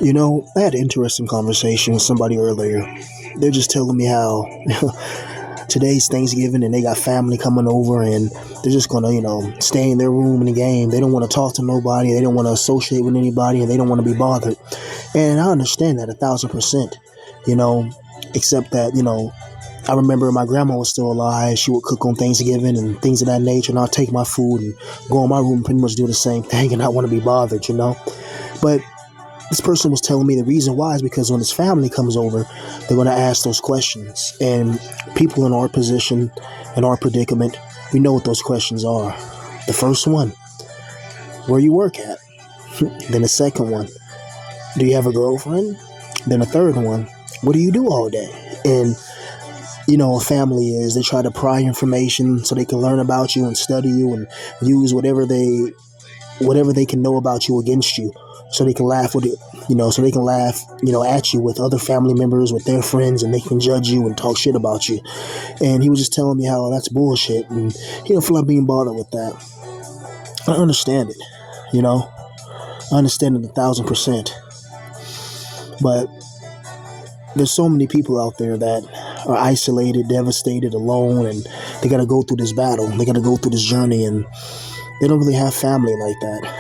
I had an interesting conversation with somebody earlier. They're just telling me how today's Thanksgiving and they got family coming over and they're just gonna, stay in their room in the game. They don't want to talk to nobody. They don't want to associate with anybody and they don't want to be bothered. And I understand that 1,000%, you know, except that, I remember my grandma was still alive. She would cook on Thanksgiving and things of that nature. And I'll take my food and go in my room and pretty much do the same thing and not want to be bothered. But this person was telling me the reason why is because when his family comes over, they're going to ask those questions. And people in our position, in our predicament, we know what those questions are. The first one, where you work at? Then the second one, do you have a girlfriend? Then the third one, what do you do all day? And a family is, they try to pry information so they can learn about you and study you and use whatever they can know about you against you, so they can laugh with it, so they can laugh, at you with other family members, with their friends, and they can judge you and talk shit about you. And he was just telling me how that's bullshit, and he don't feel like being bothered with that. I understand it, I understand it 1,000%. But there's so many people out there that are isolated, devastated, alone, and they got to go through this battle. They got to go through this journey, and they don't really have family like that.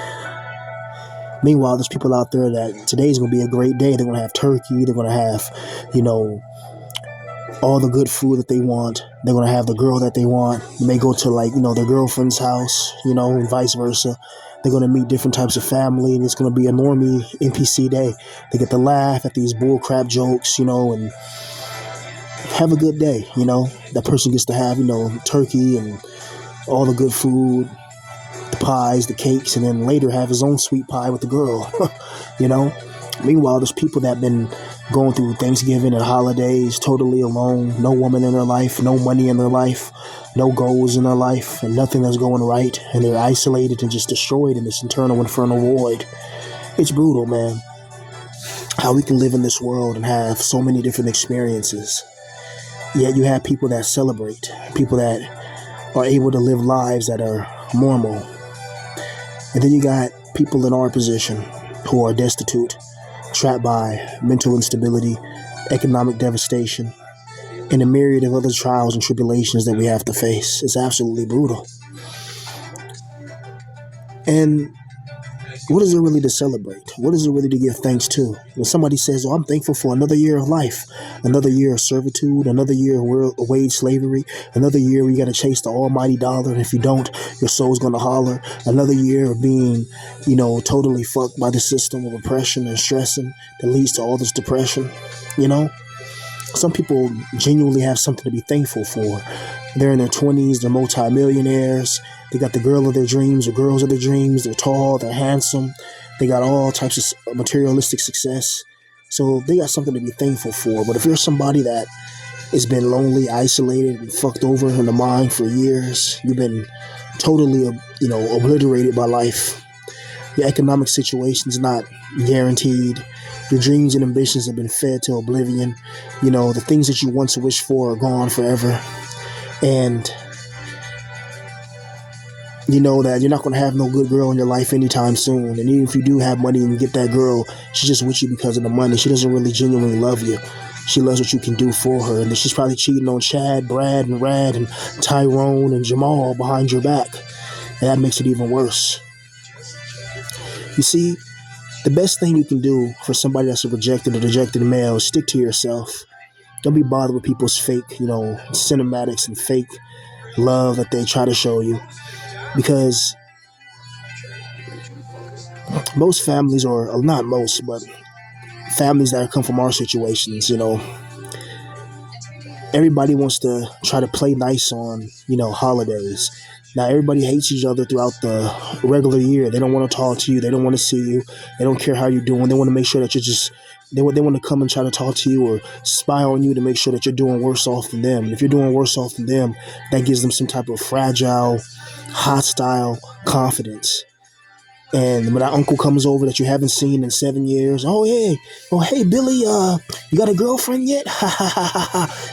Meanwhile, there's people out there that today's going to be a great day. They're going to have turkey. They're going to have, all the good food that they want. They're going to have the girl that they want. They may go to their girlfriend's house, and vice versa. They're going to meet different types of family, and it's going to be a normie NPC day. They get to laugh at these bullcrap jokes, and have a good day, That person gets to have, turkey and all the good food, the pies, the cakes, and then later have his own sweet pie with the girl, Meanwhile, there's people that have been going through Thanksgiving and holidays totally alone, no woman in their life, no money in their life, no goals in their life, and nothing that's going right, and they're isolated and just destroyed in this internal infernal void. It's brutal, man, how we can live in this world and have so many different experiences. Yet you have people that celebrate, people that are able to live lives that are normal. And then you got people in our position who are destitute, trapped by mental instability, economic devastation, and a myriad of other trials and tribulations that we have to face. It's absolutely brutal. And what is it really to celebrate? What is it really to give thanks to? When somebody says, I'm thankful for another year of life, another year of servitude, another year of wage slavery, another year where you got to chase the almighty dollar, and if you don't, your soul's going to holler, another year of being, totally fucked by the system of oppression and stressing that leads to all this depression, Some people genuinely have something to be thankful for. They're in their 20s, they're multimillionaires, they got the girl of their dreams or girls of their dreams, they're tall, they're handsome, they got all types of materialistic success. So they got something to be thankful for. But if you're somebody that has been lonely, isolated, and fucked over in the mind for years, you've been totally, obliterated by life. Your economic situation's not guaranteed. Your dreams and ambitions have been fed to oblivion. The things that you once wished for are gone forever. And you know that you're not going to have no good girl in your life anytime soon. And even if you do have money and you get that girl, she's just with you because of the money. She doesn't really genuinely love you. She loves what you can do for her. And she's probably cheating on Chad, Brad, and Rad, and Tyrone, and Jamal behind your back. And that makes it even worse. You see, the best thing you can do for somebody that's a rejected or dejected male is stick to yourself. Don't be bothered with people's fake, cinematics and fake love that they try to show you. Because most families, or not most, but families that come from our situations, everybody wants to try to play nice on, holidays. Now, everybody hates each other throughout the regular year. They don't want to talk to you. They don't want to see you. They don't care how you're doing. They want to make sure that they want to come and try to talk to you or spy on you to make sure that you're doing worse off than them. And if you're doing worse off than them, that gives them some type of fragile, hostile confidence. And when that uncle comes over that you haven't seen in 7 years, hey Billy, you got a girlfriend yet?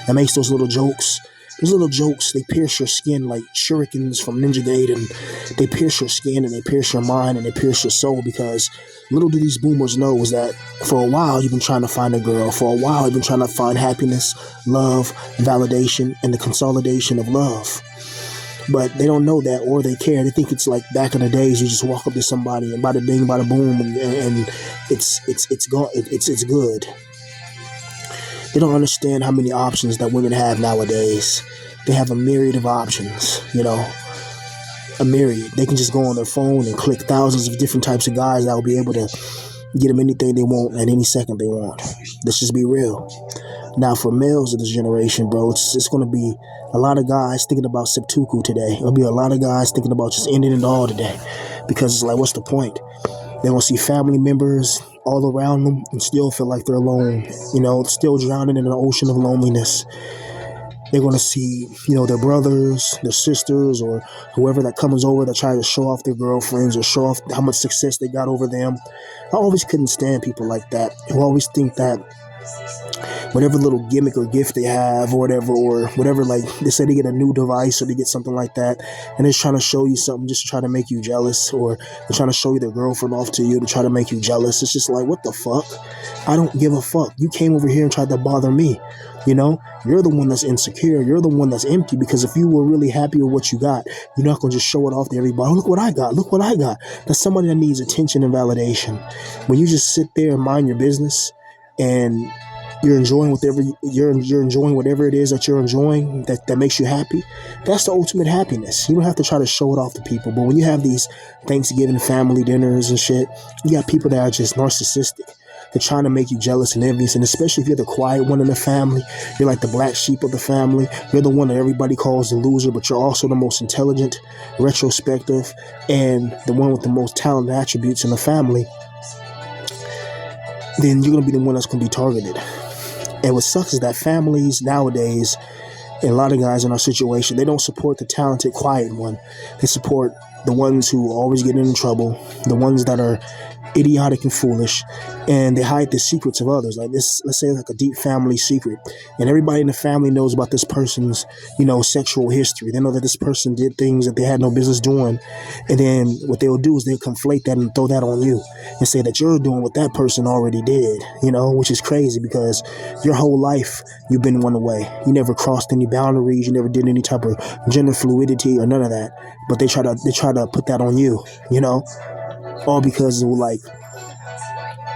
And makes those little jokes. Those little jokes, they pierce your skin like shurikens from Ninja Gaiden. They pierce your skin and they pierce your mind and they pierce your soul, because little do these boomers know is that for a while you've been trying to find a girl. For a while you've been trying to find happiness, love, validation, and the consolidation of love. But they don't know that, or they care. They think it's like back in the days, you just walk up to somebody and bada bing, bada boom, and it's good. They don't understand how many options that women have nowadays. They have a myriad of options, a myriad. They can just go on their phone and click thousands of different types of guys that will be able to get them anything they want at any second they want. Let's just be real. Now, for males of this generation, bro, it's going to be a lot of guys thinking about seppuku today. It'll be a lot of guys thinking about just ending it all today, because it's like, what's the point? They're going to see family members all around them and still feel like they're alone, still drowning in an ocean of loneliness. They're going to see, their brothers, their sisters, or whoever that comes over that try to show off their girlfriends or show off how much success they got over them. I always couldn't stand people like that, who always think that whatever little gimmick or gift they have or whatever, like they say they get a new device or they get something like that, and they're trying to show you something just to try to make you jealous, or they're trying to show you their girlfriend off to you to try to make you jealous. It's just like, what the fuck? I don't give a fuck. You came over here and tried to bother me. You're the one that's insecure. You're the one that's empty, because if you were really happy with what you got, you're not going to just show it off to everybody. Oh, look what I got. Look what I got. That's somebody that needs attention and validation. When you just sit there and mind your business and you're enjoying whatever it is that you're enjoying that makes you happy, that's the ultimate happiness. You don't have to try to show it off to people. But when you have these Thanksgiving family dinners and shit, you got people that are just narcissistic. They're trying to make you jealous and envious, and especially if you're the quiet one in the family, you're like the black sheep of the family. You're the one that everybody calls the loser, but you're also the most intelligent, retrospective, and the one with the most talented attributes in the family. Then you're going to be the one that's going to be targeted. And what sucks is that families nowadays, and a lot of guys in our situation, they don't support the talented, quiet one. They support the ones who always get in trouble, the ones that are idiotic and foolish, and they hide the secrets of others. Like this, let's say like a deep family secret, and everybody in the family knows about this person's, sexual history. They know that this person did things that they had no business doing, and then what they'll do is they'll conflate that and throw that on you and say that you're doing what that person already did, which is crazy, because your whole life you've been one way. You never crossed any boundaries. You never did any type of gender fluidity or none of that. But they try to put that on you, all because of like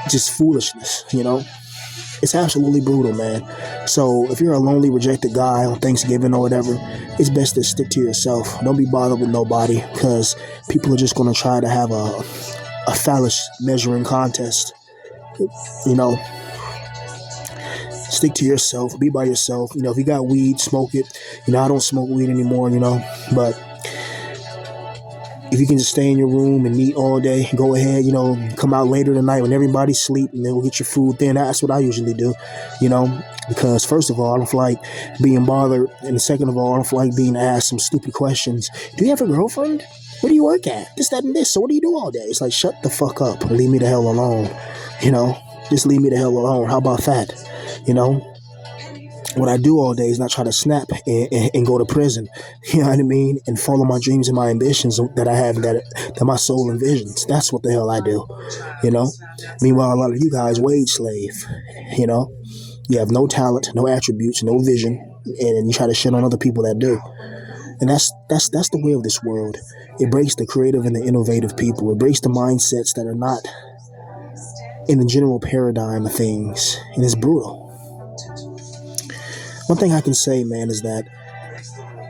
just foolishness, It's absolutely brutal, man. So if you're a lonely, rejected guy on Thanksgiving or whatever, it's best to stick to yourself. Don't be bothered with nobody, because people are just going to try to have a phallus measuring contest. Stick to yourself. Be by yourself. If you got weed, smoke it. I don't smoke weed anymore, but if you can just stay in your room and eat all day, go ahead, come out later tonight when everybody's asleep, and then we'll get your food then. That's what I usually do, because first of all, I don't feel like being bothered. And second of all, I don't feel like being asked some stupid questions. Do you have a girlfriend? Where do you work at? This, that, and this. So what do you do all day? It's like, shut the fuck up and leave me the hell alone. Just leave me the hell alone. How about that? What I do all day is not try to snap and go to prison, you know what I mean, and follow my dreams and my ambitions that I have, that my soul envisions. That's what the hell I do, Meanwhile, a lot of you guys wage slave, You have no talent, no attributes, no vision, and you try to shit on other people that do. And that's the way of this world. It breaks the creative and the innovative people. It breaks the mindsets that are not in the general paradigm of things, and it's brutal. One thing I can say, man, is that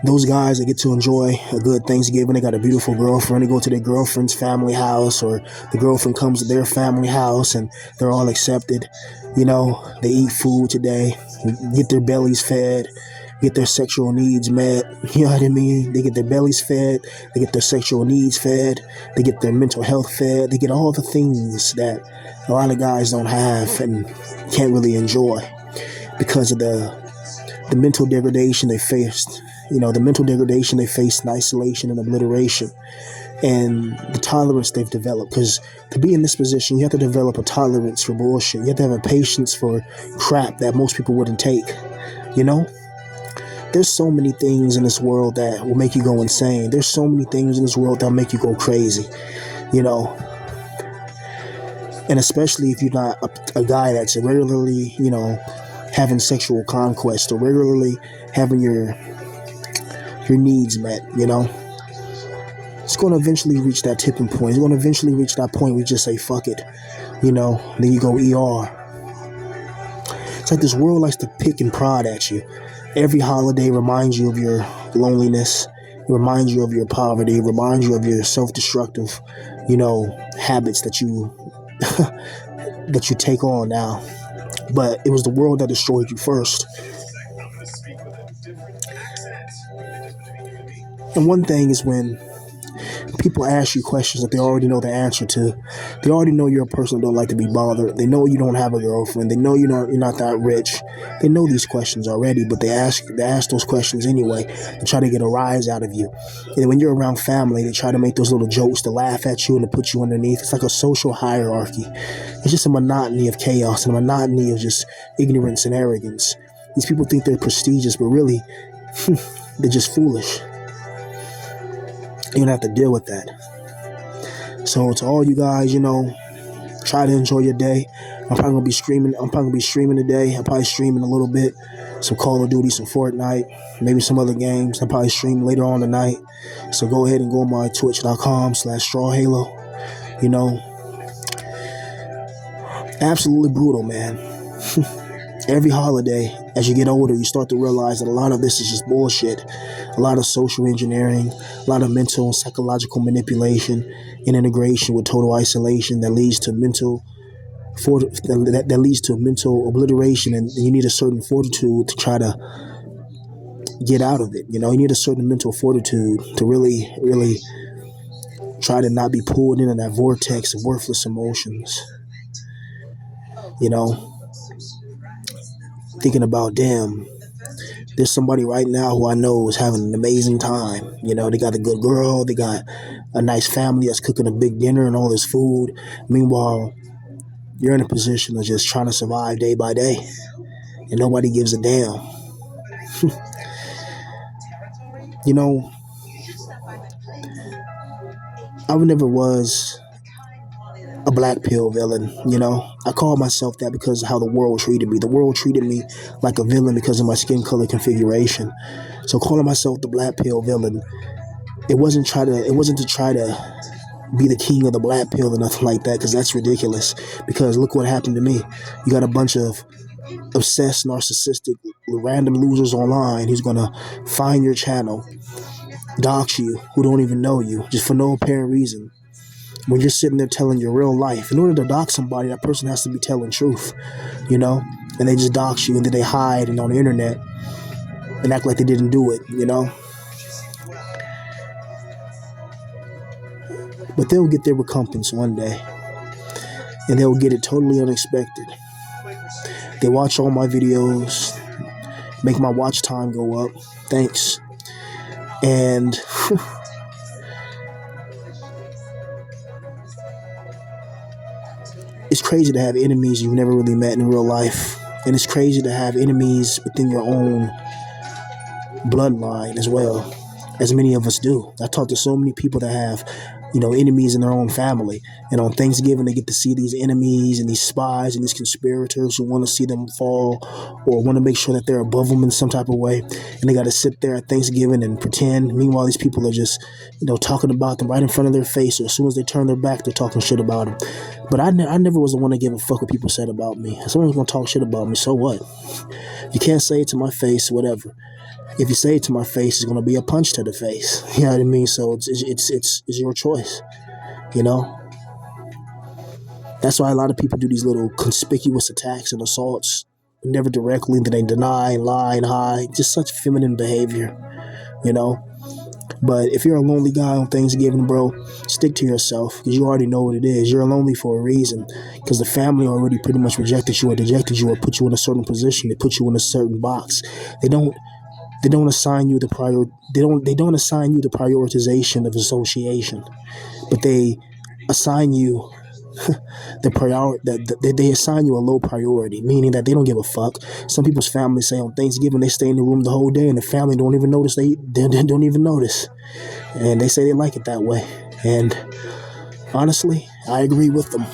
those guys that get to enjoy a good Thanksgiving, they got a beautiful girlfriend, they go to their girlfriend's family house, or the girlfriend comes to their family house and they're all accepted. They eat food today, get their bellies fed, get their sexual needs met. You know what I mean? They get their bellies fed, they get their sexual needs fed, they get their mental health fed, they get all the things that a lot of guys don't have and can't really enjoy because of the mental degradation they faced, the mental degradation they faced in isolation and obliteration, and the tolerance they've developed. Because to be in this position, you have to develop a tolerance for bullshit. You have to have a patience for crap that most people wouldn't take, There's so many things in this world that will make you go insane. There's so many things in this world that'll make you go crazy, you know. And especially if you're not a guy that's regularly, having sexual conquest or regularly having your needs met, it's going to eventually reach that tipping point. It's going to eventually reach that point where you just say, fuck it, then you go ER. It's like this world likes to pick and prod at you. Every holiday reminds you of your loneliness. It reminds you of your poverty. It reminds you of your self-destructive, habits that you that you take on now. But it was the world that destroyed you first. And one thing is when people ask you questions that they already know the answer to. They already know you're a person that don't like to be bothered. They know you don't have a girlfriend. They know you're not that rich. They know these questions already, but they ask those questions anyway to try to get a rise out of you. And when you're around family, they try to make those little jokes to laugh at you and to put you underneath. It's like a social hierarchy. It's just a monotony of chaos and a monotony of just ignorance and arrogance. These people think they're prestigious, but really, they're just foolish. You don't have to deal with that. So to all you guys, try to enjoy your day. I'm probably gonna be streaming today. I'm probably streaming a little bit, some Call of Duty, some Fortnite, maybe some other games. I'll probably stream later on tonight. So go ahead and go on my twitch.com/strawhalo. Absolutely brutal, man. Every holiday, as you get older, you start to realize that a lot of this is just bullshit. A lot of social engineering, a lot of mental and psychological manipulation and integration with total isolation that leads to mental obliteration, and you need a certain fortitude to try to get out of it. You need a certain mental fortitude to really, really try to not be pulled into that vortex of worthless emotions. Thinking about, damn, there's somebody right now who I know is having an amazing time. They got a good girl, they got a nice family that's cooking a big dinner and all this food. Meanwhile, you're in a position of just trying to survive day by day, and nobody gives a damn. I never was a black pill villain. I call myself that because of how the world treated me. The world treated me like a villain because of my skin color configuration. So calling myself the black pill villain, it wasn't to try to be the king of the black pill or nothing like that, because that's ridiculous. Because look what happened to me. You got a bunch of obsessed, narcissistic, random losers online who's gonna find your channel, dox you, who don't even know you, just for no apparent reason. When you're sitting there telling your real life, in order to dox somebody, that person has to be telling truth, and they just dox you, and then they hide and on the internet and act like they didn't do it, But they'll get their recompense one day, and they'll get it totally unexpected. They watch all my videos, make my watch time go up. Thanks. And it's crazy to have enemies you've never really met in real life. And it's crazy to have enemies within your own bloodline as well, as many of us do. I talk to so many people that have, enemies in their own family. And on Thanksgiving, they get to see these enemies and these spies and these conspirators who want to see them fall or want to make sure that they're above them in some type of way. And they got to sit there at Thanksgiving and pretend. Meanwhile, these people are just, talking about them right in front of their face. Or as soon as they turn their back, they're talking shit about them. But I never was the one to give a fuck what people said about me. If someone's going to talk shit about me, so what? You can't say it to my face, whatever. If you say it to my face, it's going to be a punch to the face. You know what I mean? So it's your choice, That's why a lot of people do these little conspicuous attacks and assaults, never directly, then they deny and lie and hide. Just such feminine behavior, But if you're a lonely guy on Thanksgiving, bro, stick to yourself, because you already know what it is. You're lonely for a reason, because the family already pretty much rejected you or dejected you or put you in a certain position. They put you in a certain box. They don't assign you they don't assign you the prioritization of association, but they assign you that they assign you a low priority, meaning that they don't give a fuck. Some people's families say on Thanksgiving they stay in the room the whole day, and the family don't even notice. They don't even notice, and they say they like it that way. And honestly, I agree with them.